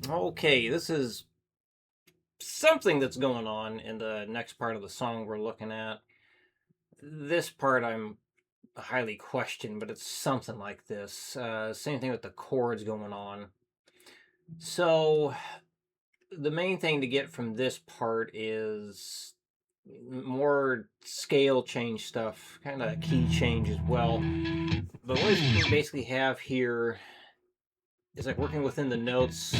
Okay, this is something that's going on in the next part of the song we're looking at. This part I'm highly question, but it's something like this. Same thing with the chords going on. So, the main thing to get from this part is more scale change stuff, kind of key change as well. But what we basically have here is like working within the notes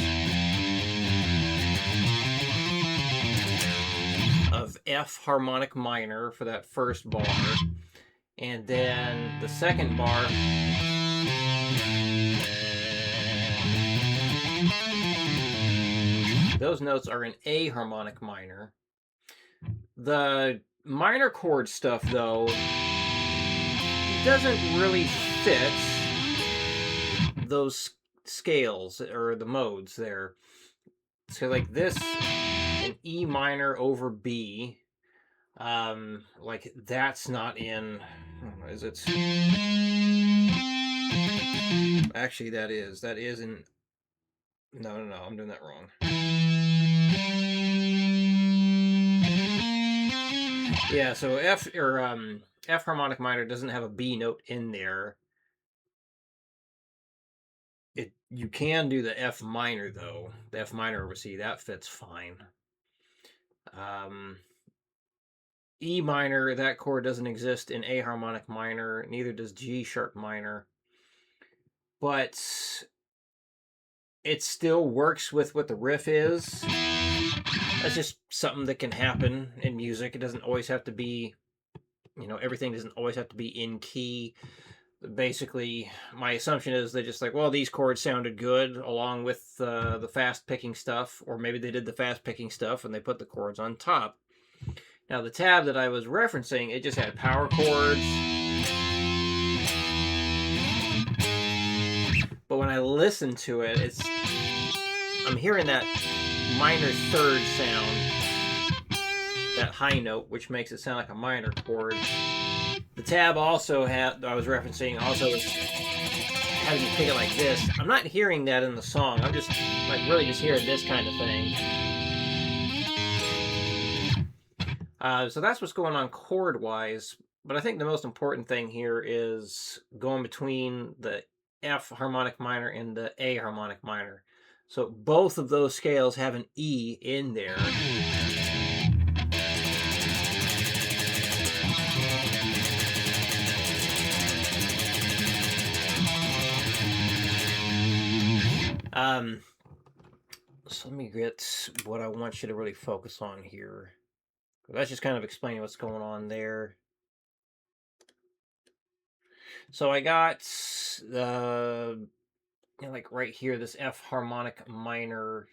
of F harmonic minor for that first bar, and then the second bar those notes are in A harmonic minor. The minor chord stuff, though, doesn't really fit those scales or the modes there. So, like this, an E minor over B, like that's not in. Is it? Actually, that is. That is in. No, I'm doing that wrong. Yeah, so F harmonic minor doesn't have a B note in there. You can do the F minor though. The F minor over C, that fits fine. E minor, that chord doesn't exist in A harmonic minor, neither does G sharp minor. But it still works with what the riff is. That's just something that can happen in music. It doesn't always have to be, everything doesn't always have to be in key. Basically, my assumption is they just like, well, these chords sounded good along with the fast picking stuff, or maybe they did the fast picking stuff and they put the chords on top. Now, the tab that I was referencing, it just had power chords. But when I listen to it, I'm hearing that minor third sound, that high note, which makes it sound like a minor chord. The tab also I was referencing also having you pick it like this. I'm not hearing that in the song. I'm just like really just hearing this kind of thing. So that's what's going on chord-wise. But I think the most important thing here is going between the F harmonic minor and the A harmonic minor. So both of those scales have an E in there. So let me get what I want you to really focus on here. That's just kind of explaining what's going on there. So I got like right here, this F harmonic minor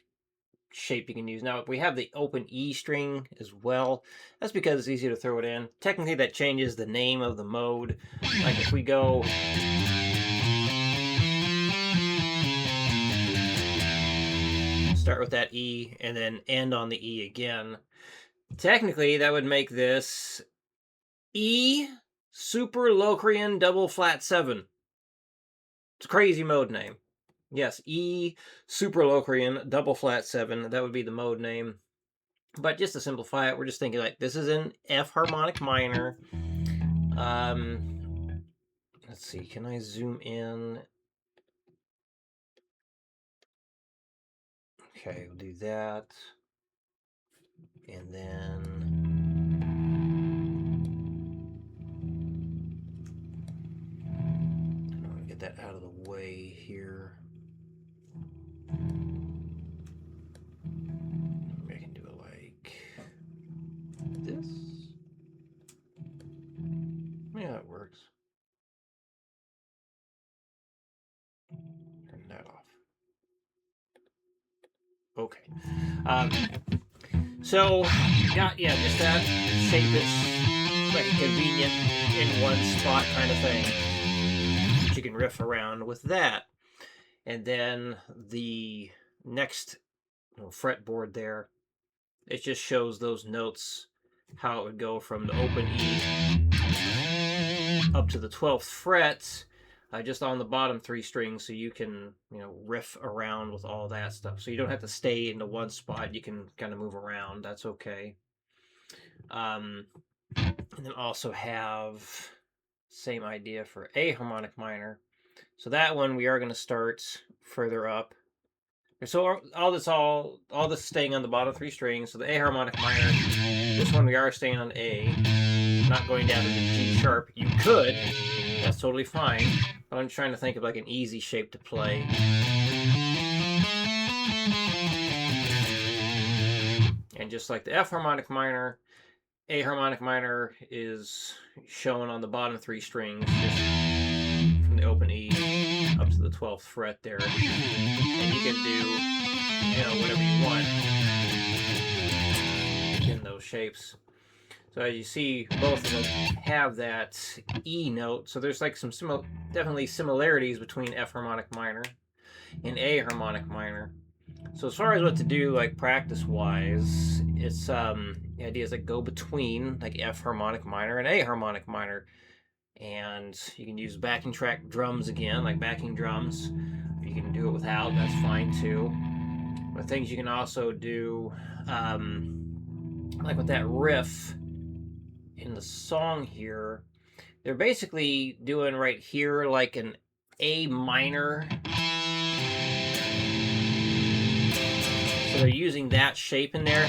shape you can use. Now, we have the open E string as well. That's because it's easy to throw it in. Technically, that changes the name of the mode. Like if we go... start with that E and then end on the E again. Technically, that would make this E Super Locrian Double Flat 7. It's a crazy mode name. Yes, E Super Locrian Double Flat 7. That would be the mode name. But just to simplify it, we're just thinking like this is an F harmonic minor. Let's see, can I zoom in? Okay, we'll do that. And then I'm gonna get that out of the way here. Maybe I can do it like this. Yeah, that works. Turn that off. Okay. So, yeah, just that shape is like a convenient in one spot kind of thing. But you can riff around with that. And then the next fretboard there, it just shows those notes, how it would go from the open E up to the 12th fret. just on the bottom 3 strings, so you can, riff around with all that stuff. So you don't have to stay in the one spot. You can kind of move around. That's okay. And then also have same idea for A harmonic minor. So that one we are going to start further up. So all this staying on the bottom 3 strings. So the A harmonic minor. This one we are staying on A, not going down to the G sharp. You could. That's totally fine. But I'm trying to think of like an easy shape to play. And just like the F harmonic minor, A harmonic minor is shown on the bottom 3 strings, just from the open E up to the 12th fret there. And you can do, whatever you want in those shapes. So as you see, both of them have that E note. So there's like some definitely similarities between F harmonic minor and A harmonic minor. So as far as what to do, like practice-wise, it's the idea is like go between like F harmonic minor and A harmonic minor, and you can use backing track drums again, like backing drums. You can do it without. That's fine too. But things you can also do, like with that riff in the song here, they're basically doing right here like an A minor. So they're using that shape in there.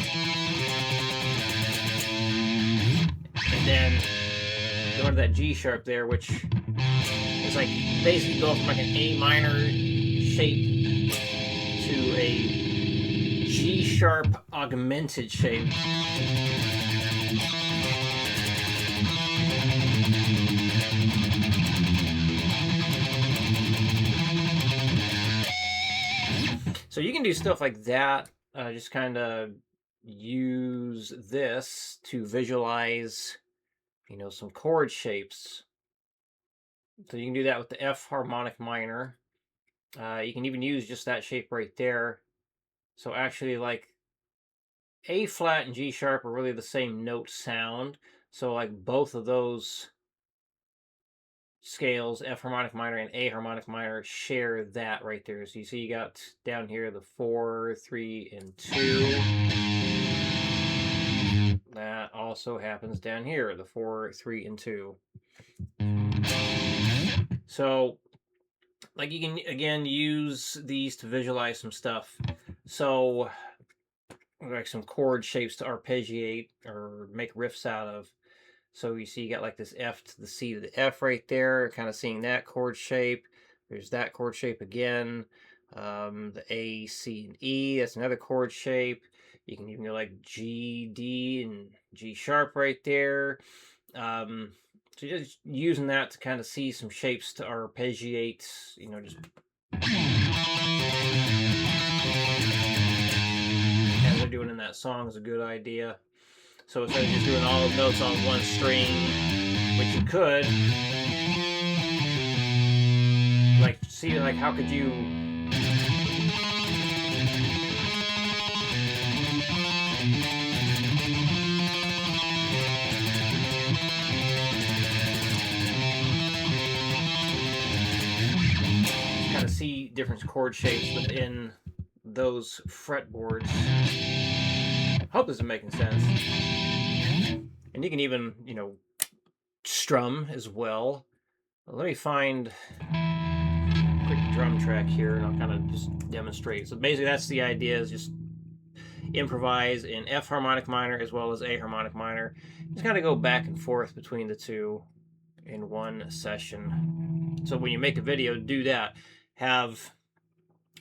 And then going to that G sharp there, which is like basically going from like an A minor shape to a G sharp augmented shape. So you can do stuff like that, just kind of use this to visualize, some chord shapes. So you can do that with the F harmonic minor. You can even use just that shape right there. So actually, like, A flat and G sharp are really the same note sound. So like both of those scales, F harmonic minor and A harmonic minor, share that right there. So you see you got down here the 4, 3, and 2. That also happens down here, the 4, 3, and 2. So like you can again use these to visualize some stuff. So like some chord shapes to arpeggiate or make riffs out of. So you see you got like this F to the C to the F right there, kind of seeing that chord shape. There's that chord shape again. The A, C, and E, that's another chord shape. You can even go like G, D, and G sharp right there. So just using that to kind of see some shapes to arpeggiate, just as they're doing in that song is a good idea. So instead of just doing all the notes on one string, which you could, like, see, like, how could you kind of see different chord shapes within those fretboards? Hope this is making sense. And you can even, strum as well. Let me find a quick drum track here, and I'll kind of just demonstrate. So basically that's the idea, is just improvise in F harmonic minor as well as A harmonic minor. Just kind of go back and forth between the two in one session. So when you make a video, do that. Have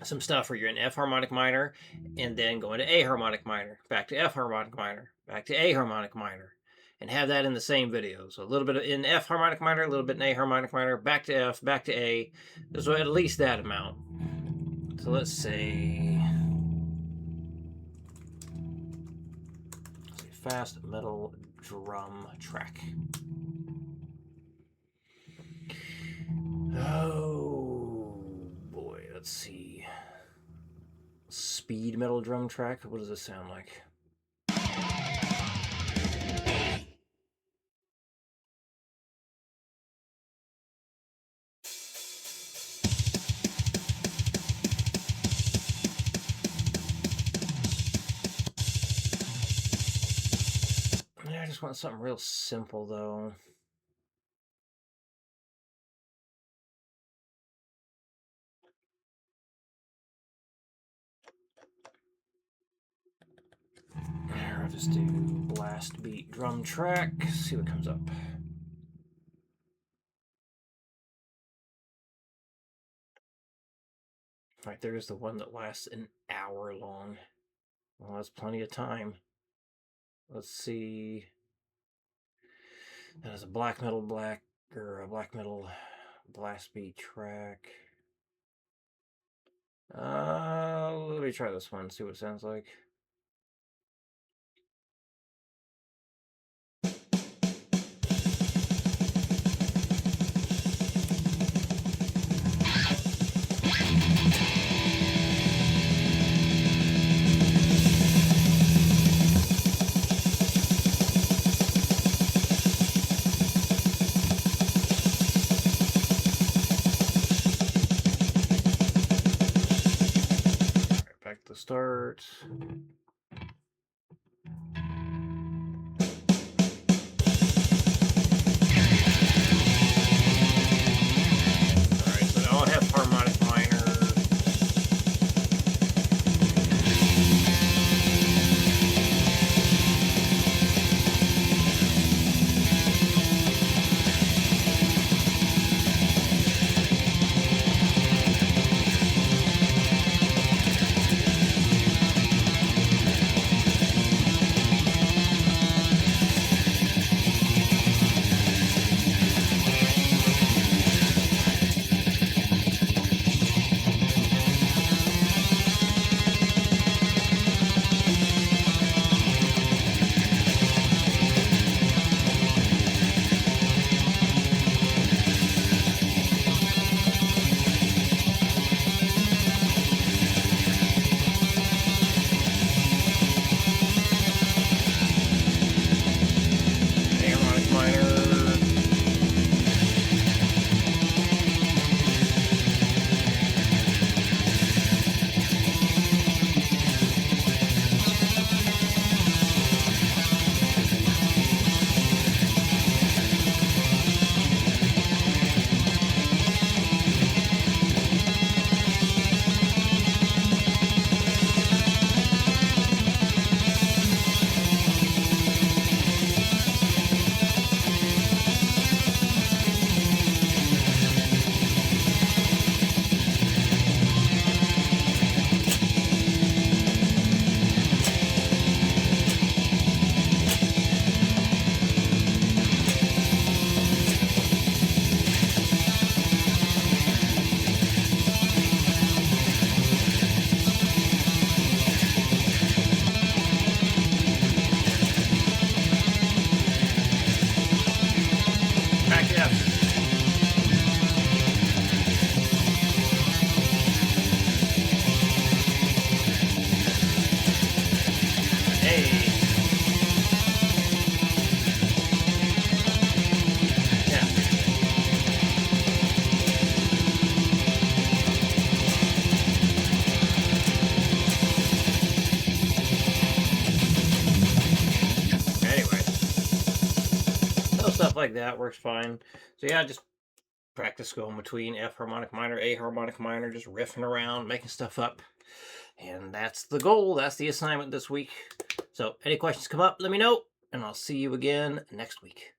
some stuff where you're in F harmonic minor and then go into A harmonic minor, back to F harmonic minor, back to A harmonic minor, and have that in the same video. So a little bit in F harmonic minor, a little bit in A harmonic minor, back to F, back to A. So at least that amount. So let's say fast metal drum track. Oh boy, let's see. Speed metal drum track. What does this sound like? I just want something real simple, though. I'll just do blast beat drum track, see what comes up. All right, there's the one that lasts an hour long. Well, that's plenty of time. Let's see. That is a black metal blast beat track. Let me try this one, see what it sounds like. Back to start. Alright, so now I have harmonic minor. Stuff like that works fine. So yeah, just practice going between F harmonic minor, A harmonic minor, just riffing around, making stuff up. And that's the goal. That's the assignment this week. So any questions come up, let me know, and I'll see you again next week.